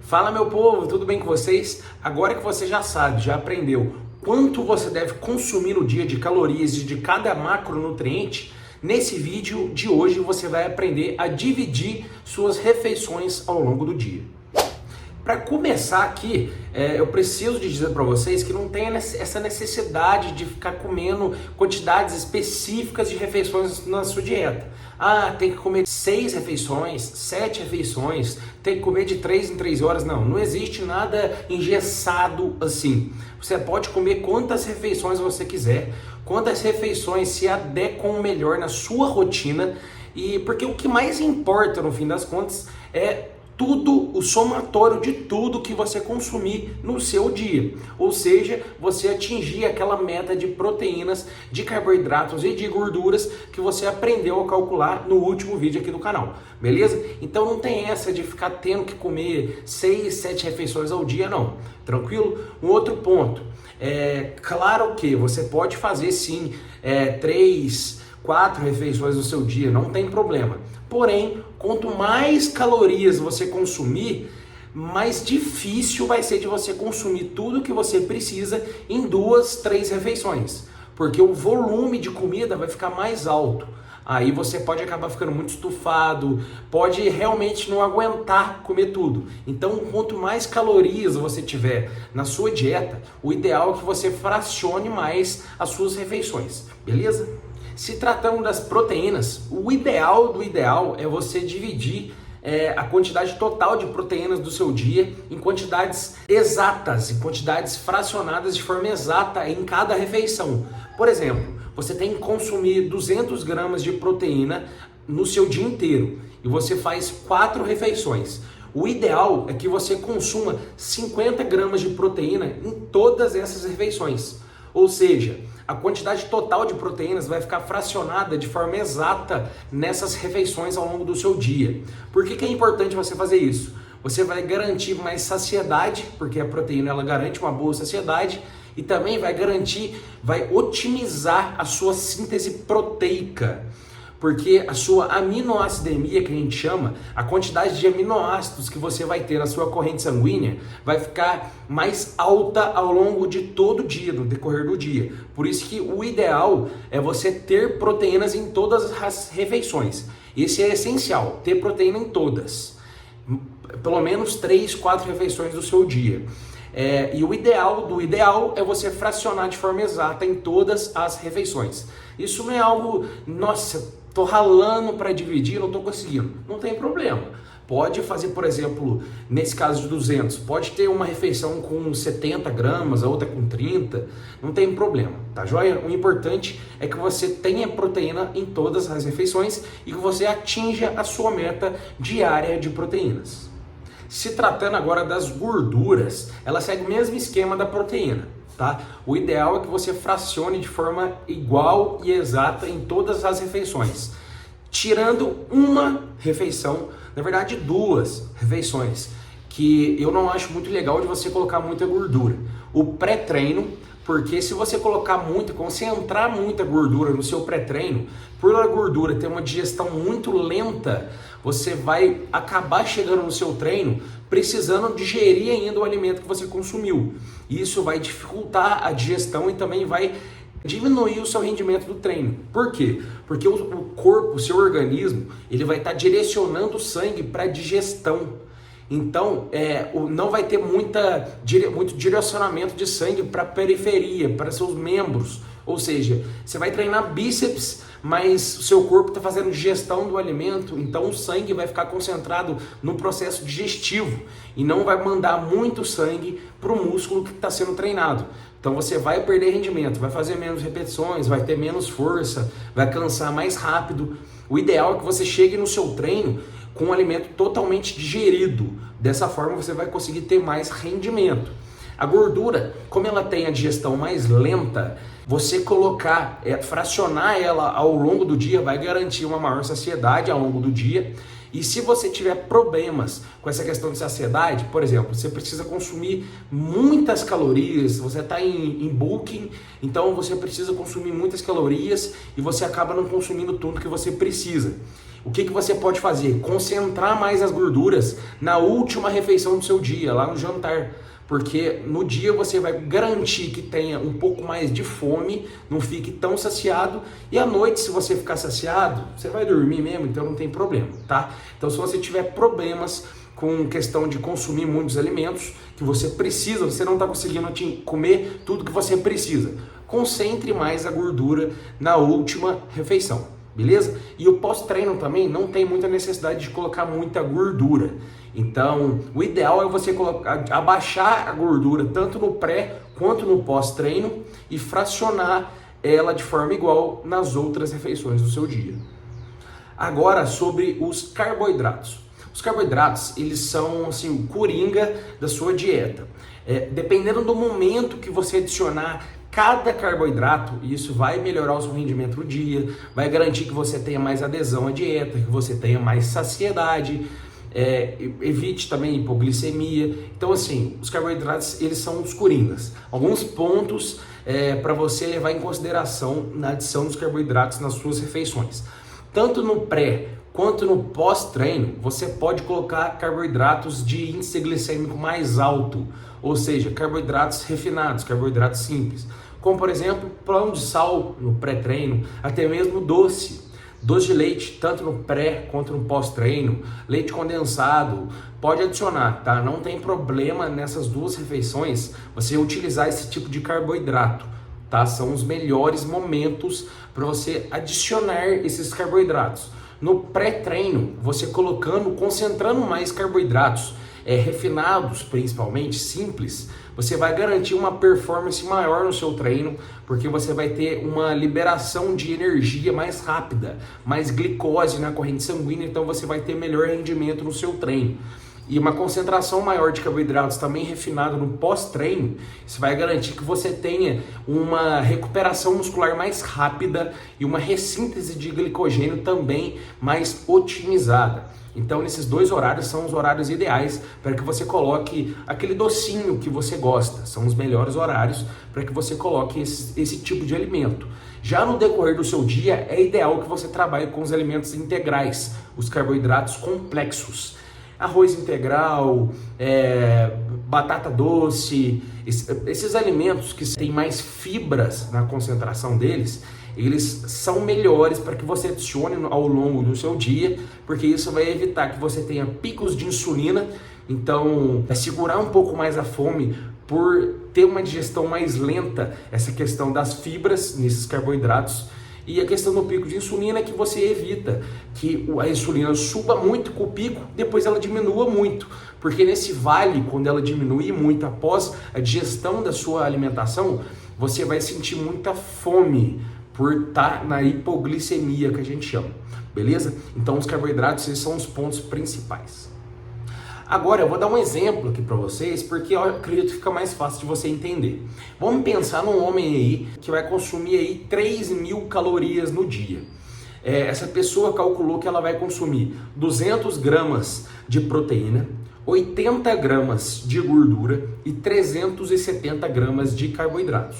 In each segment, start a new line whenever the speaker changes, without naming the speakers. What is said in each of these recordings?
Fala, meu povo, tudo bem com vocês? Agora que você já sabe, já aprendeu quanto você deve consumir no dia de calorias e de cada macronutriente, nesse vídeo de hoje você vai aprender a dividir suas refeições ao longo do dia. Para começar aqui, eu preciso de dizer para vocês que não tem essa necessidade de ficar comendo quantidades específicas de refeições na sua dieta. Ah, tem que comer 6 refeições, 7 refeições, tem que comer de 3 em 3 horas. Não existe nada engessado assim. Você pode comer quantas refeições você quiser, quantas refeições se adequam melhor na sua rotina, e porque o que mais importa no fim das contas é tudo, o somatório de tudo que você consumir no seu dia. Ou seja, você atingir aquela meta de proteínas, de carboidratos e de gorduras que você aprendeu a calcular no último vídeo aqui do canal. Beleza? Então não tem essa de ficar tendo que comer 6, 7 refeições ao dia, não. Tranquilo? Um outro ponto. Claro que você pode fazer sim 3, 4 refeições no seu dia, não tem problema. Porém, quanto mais calorias você consumir, mais difícil vai ser de você consumir tudo que você precisa em 2, 3 refeições. Porque o volume de comida vai ficar mais alto. Aí você pode acabar ficando muito estufado, pode realmente não aguentar comer tudo. Então, quanto mais calorias você tiver na sua dieta, o ideal é que você fracione mais as suas refeições, beleza? Se tratando das proteínas, o ideal do ideal é você dividir a quantidade total de proteínas do seu dia em quantidades exatas, em quantidades fracionadas de forma exata em cada refeição. Por exemplo, você tem que consumir 200 gramas de proteína no seu dia inteiro e você faz 4 refeições. O ideal é que você consuma 50 gramas de proteína em todas essas refeições. Ou seja, a quantidade total de proteínas vai ficar fracionada de forma exata nessas refeições ao longo do seu dia. Por que é importante você fazer isso? Você vai garantir mais saciedade, porque a proteína ela garante uma boa saciedade, e também vai otimizar a sua síntese proteica. Porque a sua aminoacidemia, que a gente chama, a quantidade de aminoácidos que você vai ter na sua corrente sanguínea vai ficar mais alta ao longo de todo o dia, no decorrer do dia. Por isso que o ideal é você ter proteínas em todas as refeições. Esse é essencial, ter proteína em todas. Pelo menos 3, 4 refeições do seu dia. E o ideal do ideal é você fracionar de forma exata em todas as refeições. Isso não é algo, nossa, tô ralando para dividir, não tô conseguindo. Não tem problema. Pode fazer, por exemplo, nesse caso de 200, pode ter uma refeição com 70 gramas, a outra com 30, não tem problema, tá joia? O importante é que você tenha proteína em todas as refeições e que você atinja a sua meta diária de proteínas. Se tratando agora das gorduras, ela segue o mesmo esquema da proteína, tá? O ideal é que você fracione de forma igual e exata em todas as refeições, tirando uma refeição, na verdade 2 refeições, que eu não acho muito legal de você colocar muita gordura. O pré-treino, porque se você colocar muito, concentrar muita gordura no seu pré-treino, por a gordura ter uma digestão muito lenta, você vai acabar chegando no seu treino precisando digerir ainda o alimento que você consumiu. Isso vai dificultar a digestão e também vai diminuir o seu rendimento do treino. Por quê? Porque o corpo, o seu organismo, ele vai estar direcionando o sangue para a digestão. Então, não vai ter muito direcionamento de sangue para a periferia, para seus membros. Ou seja, você vai treinar bíceps, mas o seu corpo está fazendo digestão do alimento, então o sangue vai ficar concentrado no processo digestivo e não vai mandar muito sangue para o músculo que está sendo treinado. Então você vai perder rendimento, vai fazer menos repetições, vai ter menos força, vai cansar mais rápido. O ideal é que você chegue no seu treino com um alimento totalmente digerido. Dessa forma você vai conseguir ter mais rendimento. A gordura, como ela tem a digestão mais lenta, você fracionar ela ao longo do dia vai garantir uma maior saciedade ao longo do dia. E se você tiver problemas com essa questão de saciedade, por exemplo, você precisa consumir muitas calorias, você está em bulking, então você precisa consumir muitas calorias e você acaba não consumindo tudo que você precisa. O que você pode fazer? Concentrar mais as gorduras na última refeição do seu dia, lá no jantar. Porque no dia você vai garantir que tenha um pouco mais de fome, não fique tão saciado. E à noite, se você ficar saciado, você vai dormir mesmo, então não tem problema, tá? Então se você tiver problemas com questão de consumir muitos alimentos que você precisa, você não está conseguindo comer tudo que você precisa, concentre mais a gordura na última refeição. Beleza? E o pós-treino também não tem muita necessidade de colocar muita gordura. Então, o ideal é você abaixar a gordura tanto no pré quanto no pós-treino e fracionar ela de forma igual nas outras refeições do seu dia. Agora, sobre os carboidratos. Os carboidratos, eles são assim, o coringa da sua dieta. Dependendo do momento que você adicionar cada carboidrato, isso vai melhorar o seu rendimento no dia, vai garantir que você tenha mais adesão à dieta, que você tenha mais saciedade, evite também hipoglicemia. Então assim, os carboidratos, eles são os coringas. Alguns pontos para você levar em consideração na adição dos carboidratos nas suas refeições. Tanto no pré quanto no pós-treino, você pode colocar carboidratos de índice glicêmico mais alto, ou seja, carboidratos refinados, carboidratos simples, como por exemplo, pão de sal no pré-treino, até mesmo doce de leite, tanto no pré quanto no pós-treino, leite condensado, pode adicionar, tá? Não tem problema nessas duas refeições você utilizar esse tipo de carboidrato, tá? São os melhores momentos para você adicionar esses carboidratos. No pré-treino, você concentrando mais carboidratos, refinados principalmente, simples, você vai garantir uma performance maior no seu treino, porque você vai ter uma liberação de energia mais rápida, mais glicose na corrente sanguínea, então você vai ter melhor rendimento no seu treino. E uma concentração maior de carboidratos também refinado no pós-treino, isso vai garantir que você tenha uma recuperação muscular mais rápida e uma ressíntese de glicogênio também mais otimizada. Então, esses dois horários são os horários ideais para que você coloque aquele docinho que você gosta. São os melhores horários para que você coloque esse tipo de alimento. Já no decorrer do seu dia, é ideal que você trabalhe com os alimentos integrais, os carboidratos complexos. Arroz integral, batata doce, esses alimentos que têm mais fibras na concentração deles, eles são melhores para que você adicione ao longo do seu dia, porque isso vai evitar que você tenha picos de insulina, então vai segurar um pouco mais a fome por ter uma digestão mais lenta, essa questão das fibras nesses carboidratos. E a questão do pico de insulina é que você evita que a insulina suba muito com o pico, depois ela diminua muito. Porque nesse vale, quando ela diminui muito após a digestão da sua alimentação, você vai sentir muita fome por estar na hipoglicemia que a gente chama, beleza? Então os carboidratos, esses são os pontos principais. Agora eu vou dar um exemplo aqui para vocês, porque eu acredito que fica mais fácil de você entender. Vamos pensar num homem aí que vai consumir aí 3.000 calorias no dia. Essa pessoa calculou que ela vai consumir 200 gramas de proteína, 80 gramas de gordura e 370 gramas de carboidratos.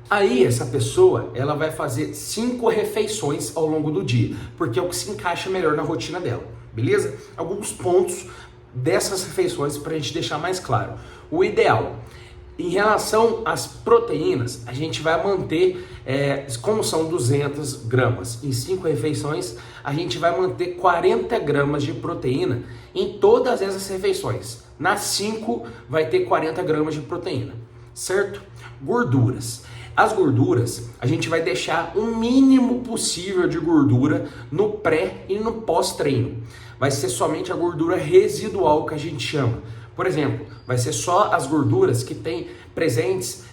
Aí essa pessoa, ela vai fazer 5 refeições ao longo do dia, porque é o que se encaixa melhor na rotina dela, beleza? Alguns pontos dessas refeições para a gente deixar mais claro. O ideal, em relação às proteínas, a gente vai manter, como são 200 gramas em 5 refeições, a gente vai manter 40 gramas de proteína em todas essas refeições. Nas 5 vai ter 40 gramas de proteína, certo? Gorduras. As gorduras, a gente vai deixar o mínimo possível de gordura no pré e no pós-treino. Vai ser somente a gordura residual que a gente chama. Por exemplo, vai ser só as gorduras que tem presentes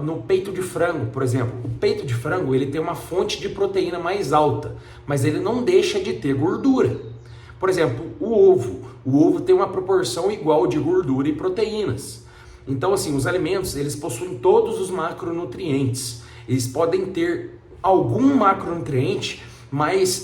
no peito de frango, por exemplo. O peito de frango, ele tem uma fonte de proteína mais alta, mas ele não deixa de ter gordura. Por exemplo, o ovo tem uma proporção igual de gordura e proteínas. Então, assim, os alimentos, eles possuem todos os macronutrientes. Eles podem ter algum macronutriente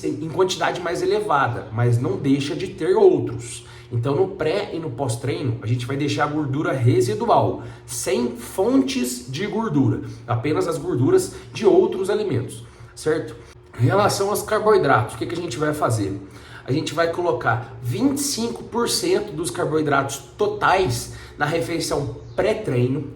em quantidade mais elevada, mas não deixa de ter outros. Então, no pré e no pós-treino, a gente vai deixar a gordura residual, sem fontes de gordura, apenas as gorduras de outros alimentos, certo? Em relação aos carboidratos, o que a gente vai fazer? A gente vai colocar 25% dos carboidratos totais na refeição pré-treino,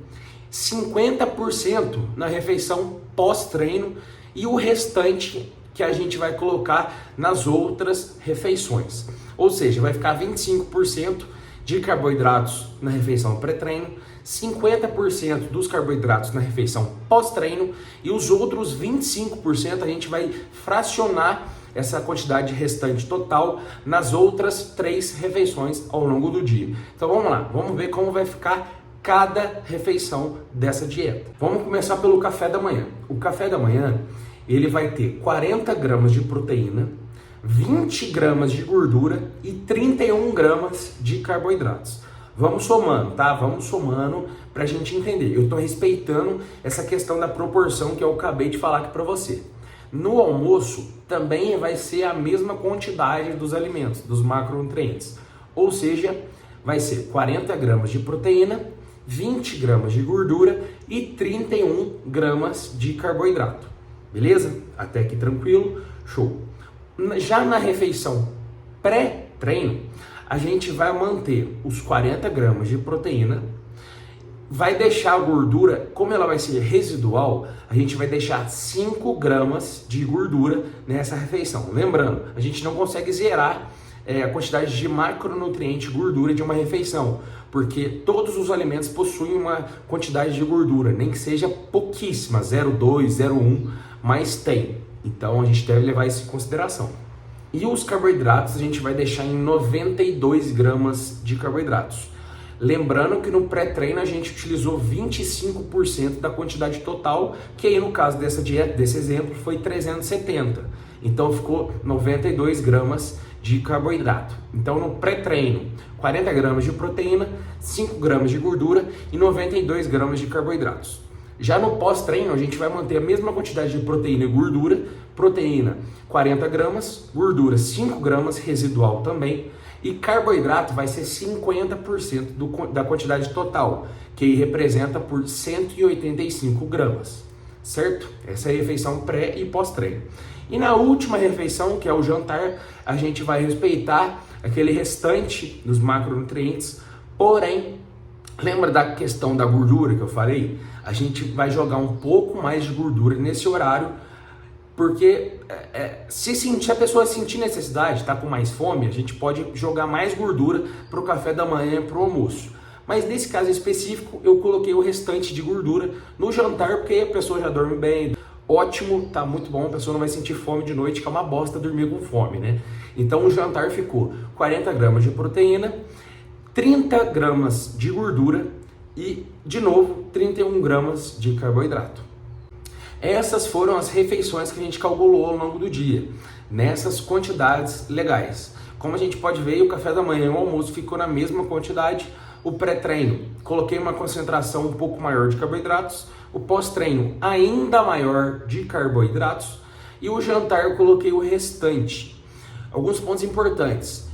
50% na refeição pós-treino e o restante que a gente vai colocar nas outras refeições. Ou seja, vai ficar 25% de carboidratos na refeição pré-treino, 50% dos carboidratos na refeição pós-treino e os outros 25% a gente vai fracionar essa quantidade restante total nas outras 3 refeições ao longo do dia. Então vamos lá, vamos ver como vai ficar cada refeição dessa dieta. Vamos começar pelo café da manhã. O café da manhã, ele vai ter 40 gramas de proteína, 20 gramas de gordura e 31 gramas de carboidratos. Vamos somando, tá? Vamos somando pra gente entender. Eu tô respeitando essa questão da proporção que eu acabei de falar aqui pra você. No almoço, também vai ser a mesma quantidade dos alimentos, dos macronutrientes. Ou seja, vai ser 40 gramas de proteína, 20 gramas de gordura e 31 gramas de carboidrato. Beleza? Até aqui tranquilo? Show! Já na refeição pré-treino, a gente vai manter os 40 gramas de proteína, vai deixar a gordura, como ela vai ser residual, a gente vai deixar 5 gramas de gordura nessa refeição. Lembrando, a gente não consegue zerar a quantidade de macronutriente gordura de uma refeição, porque todos os alimentos possuem uma quantidade de gordura, nem que seja pouquíssima, 0,2, 0,1, mas tem. Então a gente deve levar isso em consideração. E os carboidratos a gente vai deixar em 92 gramas de carboidratos. Lembrando que no pré-treino a gente utilizou 25% da quantidade total, que aí no caso dessa dieta, desse exemplo, foi 370. Então ficou 92 gramas de carboidrato. Então no pré-treino, 40 gramas de proteína, 5 gramas de gordura e 92 gramas de carboidratos. Já no pós-treino, a gente vai manter a mesma quantidade de proteína e gordura. Proteína, 40 gramas, gordura, 5 gramas, residual também. E carboidrato vai ser 50% da quantidade total, que representa por 185 gramas, certo? Essa é a refeição pré e pós-treino. E na última refeição, que é o jantar, a gente vai respeitar aquele restante dos macronutrientes, porém, lembra da questão da gordura que eu falei? A gente vai jogar um pouco mais de gordura nesse horário, porque se a pessoa sentir necessidade, tá com mais fome, a gente pode jogar mais gordura para o café da manhã e para o almoço. Mas nesse caso específico, eu coloquei o restante de gordura no jantar, porque a pessoa já dorme bem. Ótimo, tá muito bom, a pessoa não vai sentir fome de noite, que é uma bosta dormir com fome, né? Então o jantar ficou 40 gramas de proteína, 30 gramas de gordura e, de novo, 31 gramas de carboidrato. Essas foram as refeições que a gente calculou ao longo do dia, nessas quantidades legais. Como a gente pode ver, o café da manhã e o almoço ficou na mesma quantidade. O pré-treino, coloquei uma concentração um pouco maior de carboidratos. O pós-treino, ainda maior de carboidratos. E o jantar, eu coloquei o restante. Alguns pontos importantes.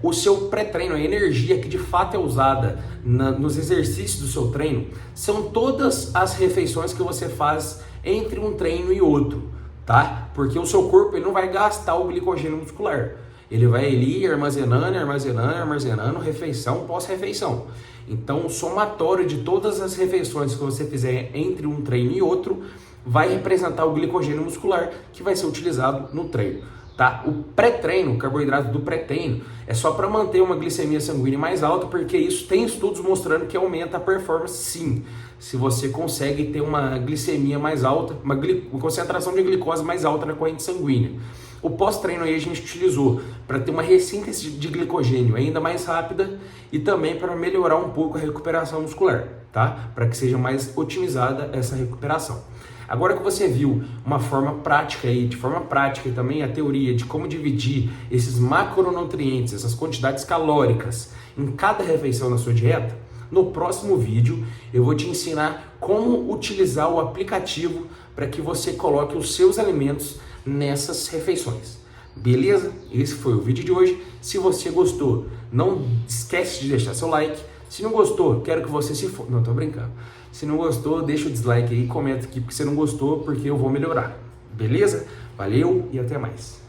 O seu pré-treino, a energia que de fato é usada nos exercícios do seu treino, são todas as refeições que você faz entre um treino e outro, tá? Porque o seu corpo ele não vai gastar o glicogênio muscular. Ele vai ali armazenando, refeição pós-refeição. Então, o somatório de todas as refeições que você fizer entre um treino e outro vai representar o glicogênio muscular que vai ser utilizado no treino. Tá? O pré-treino, o carboidrato do pré-treino, é só para manter uma glicemia sanguínea mais alta, porque isso tem estudos mostrando que aumenta a performance sim. Se você consegue ter uma glicemia mais alta, uma concentração de glicose mais alta na corrente sanguínea. O pós-treino aí a gente utilizou para ter uma ressíntese de glicogênio ainda mais rápida e também para melhorar um pouco a recuperação muscular, tá? Para que seja mais otimizada essa recuperação. Agora que você viu uma forma prática aí, de forma prática e também a teoria de como dividir esses macronutrientes, essas quantidades calóricas em cada refeição na sua dieta, no próximo vídeo eu vou te ensinar como utilizar o aplicativo para que você coloque os seus alimentos nessas refeições. Beleza? Esse foi o vídeo de hoje. Se você gostou, não esquece de deixar seu like. Se não gostou, quero que você se for... Não, tô brincando. Se não gostou, deixa o dislike aí, comenta aqui porque você não gostou, porque eu vou melhorar. Beleza? Valeu e até mais.